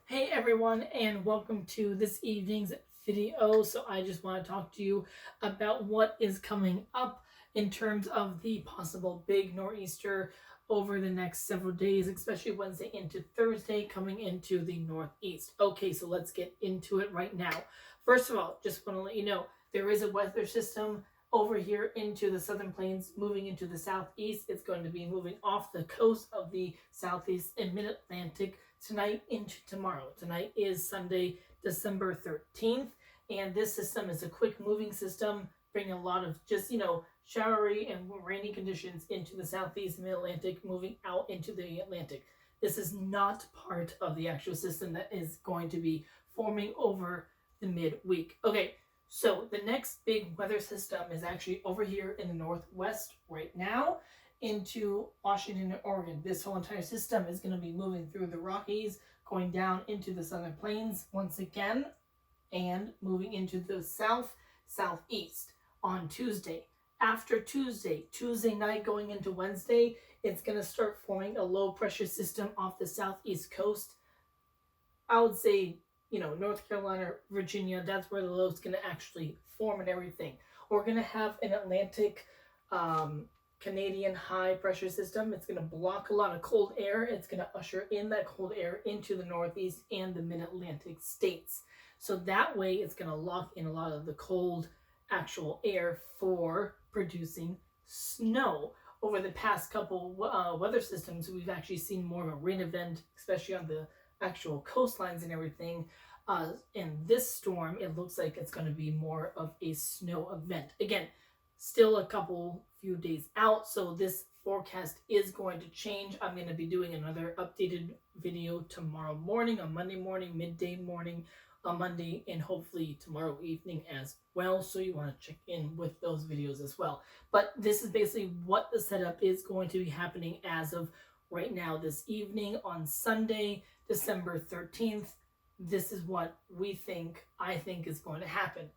Hey everyone, and welcome to this evening's video. So I just want to talk to you about what is coming up in terms of the possible big nor'easter over the next several days, especially Wednesday into Thursday, coming into the northeast. Okay, so let's get into it right now. First of all, just want to let you know there is a weather system over here into the southern plains, moving into the southeast. It's going to be moving off the coast of the southeast and mid-Atlantic tonight into tomorrow. Tonight is Sunday, December 13th, and this system is a quick moving system, bringing a lot of just, showery and rainy conditions into the southeast and mid-Atlantic, moving out into the Atlantic. This is not part of the actual system that is going to be forming over the midweek. Okay, so the next big weather system is actually over here in the northwest right now into Washington and Oregon. This whole entire system is going to be moving through the Rockies, going down into the southern plains once again, and moving into the southeast on Tuesday. After Tuesday night going into Wednesday, it's going to start forming a low pressure system off the southeast coast. I would say, North Carolina, Virginia, that's where the low is going to actually form and everything. We're going to have an Atlantic Canadian high pressure system. It's going to block a lot of cold air. It's going to usher in that cold air into the northeast and the mid-Atlantic states. So that way it's going to lock in a lot of the cold actual air for producing snow. Over the past couple weather systems, we've actually seen more of a rain event, especially on the actual coastlines and everything. In this storm, it looks like it's going to be more of a snow event. Again, still a few days out, so this forecast is going to change. I'm going to be doing another updated video tomorrow morning, on Monday morning, midday morning, on Monday, and hopefully tomorrow evening as well, so you want to check in with those videos as well. But this is basically what the setup is going to be happening as of right now this evening on Sunday, December 13th. This is what I think is going to happen.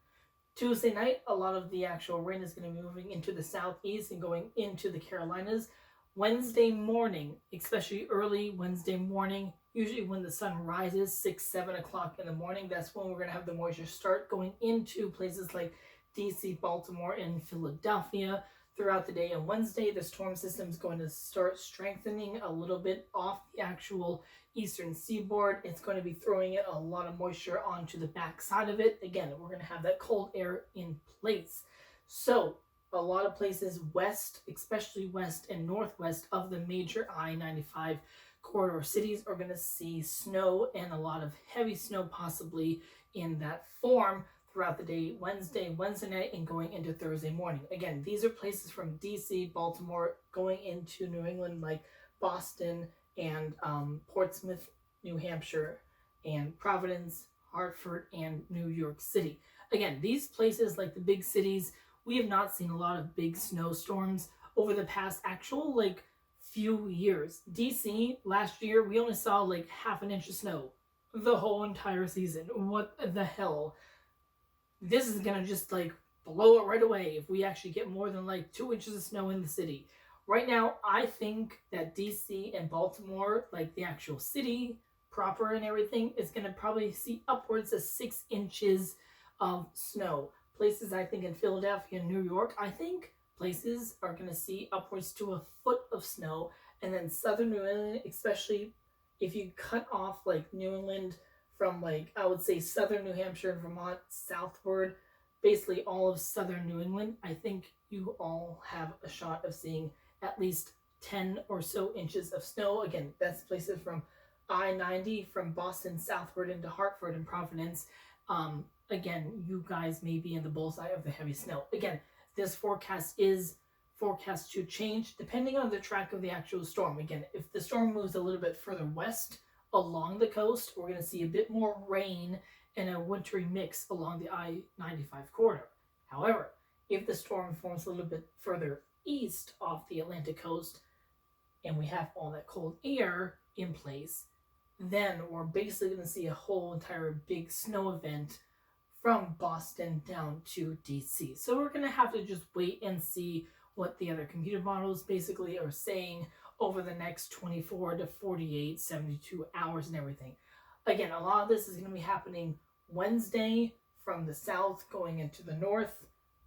Tuesday night, a lot of the actual rain is going to be moving into the southeast and going into the Carolinas. Wednesday morning, especially early Wednesday morning, usually when the sun rises, 6, 7 o'clock in the morning, that's when we're going to have the moisture start going into places like DC, Baltimore, and Philadelphia. Throughout the day on Wednesday, the storm system is going to start strengthening a little bit off the actual eastern seaboard. It's going to be throwing it a lot of moisture onto the back side of it. Again, we're going to have that cold air in place. So a lot of places west, especially west and northwest of the major I-95 corridor cities, are going to see snow and a lot of heavy snow possibly in that form throughout the day, Wednesday night, and going into Thursday morning. Again, these are places from DC, Baltimore, going into New England, like Boston and Portsmouth, New Hampshire, and Providence, Hartford, and New York City. Again, these places, like the big cities, we have not seen a lot of big snowstorms over the past few years. DC, last year, we only saw like half an inch of snow the whole entire season. What the hell? This is gonna just blow it right away if we actually get more than 2 inches of snow in the city. Right now, I think that DC and Baltimore, like the actual city proper and everything, is gonna probably see upwards of 6 inches of snow. Places I think in Philadelphia and New York, I think places are gonna see upwards to a foot of snow. And then southern New England, especially if you cut off New England from I would say southern New Hampshire and Vermont southward, basically all of southern New England, I think you all have a shot of seeing at least 10 or so inches of snow. Again, that's places from I-90 from Boston southward into Hartford and Providence. Again, you guys may be in the bullseye of the heavy snow. Again, this forecast is forecast to change depending on the track of the actual storm. Again, if the storm moves a little bit further west along the coast, we're going to see a bit more rain and a wintry mix along the I-95 corridor. However, if the storm forms a little bit further east off the Atlantic coast and we have all that cold air in place, then we're basically going to see a whole entire big snow event from Boston down to DC. So we're going to have to just wait and see what the other computer models basically are saying over the next 24 to 48, 72 hours and everything. Again, a lot of this is going to be happening Wednesday from the south going into the north,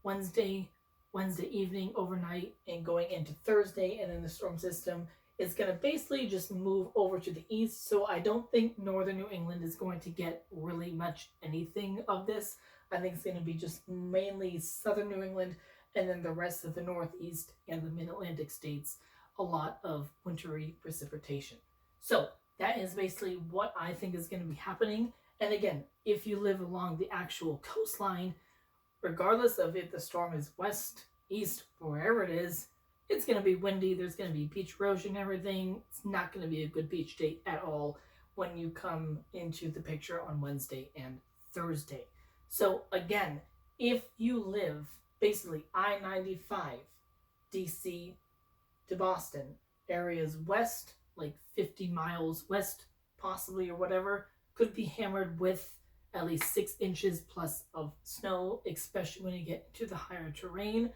Wednesday, Wednesday evening, overnight, and going into Thursday, and then the storm system is going to basically just move over to the east. So I don't think northern New England is going to get really much anything of this. I think it's going to be just mainly southern New England, and then the rest of the northeast and the mid-Atlantic states, a lot of wintry precipitation. So that is basically what I think is going to be happening. And again, if you live along the actual coastline, regardless of if the storm is west, east, wherever it is, it's going to be windy. There's going to be beach erosion and everything. It's not going to be a good beach day at all when you come into the picture on Wednesday and Thursday. So again, if you live basically I-95, DC to Boston, areas west, like 50 miles west, possibly, or whatever, could be hammered with at least 6 inches plus of snow, especially when you get into the higher terrain.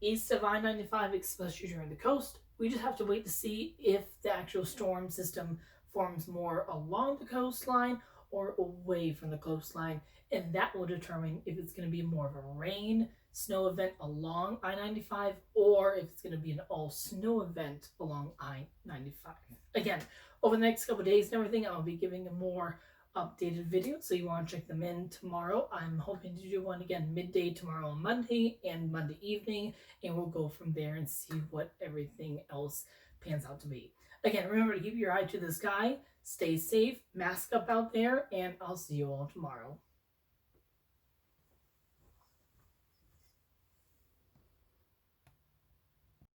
East of I-95, especially during the coast, we just have to wait to see if the actual storm system forms more along the coastline or away from the coastline, and that will determine if it's going to be more of a rain snow event along I-95 or if it's going to be an all snow event along I-95. Again, over the next couple of days and everything, I'll be giving a more updated video, so you want to check them in tomorrow. I'm hoping to do one again midday tomorrow on Monday and Monday evening, and we'll go from there and see what everything else pans out to be. Again, remember to keep your eye to the sky, stay safe, mask up out there, and I'll see you all tomorrow.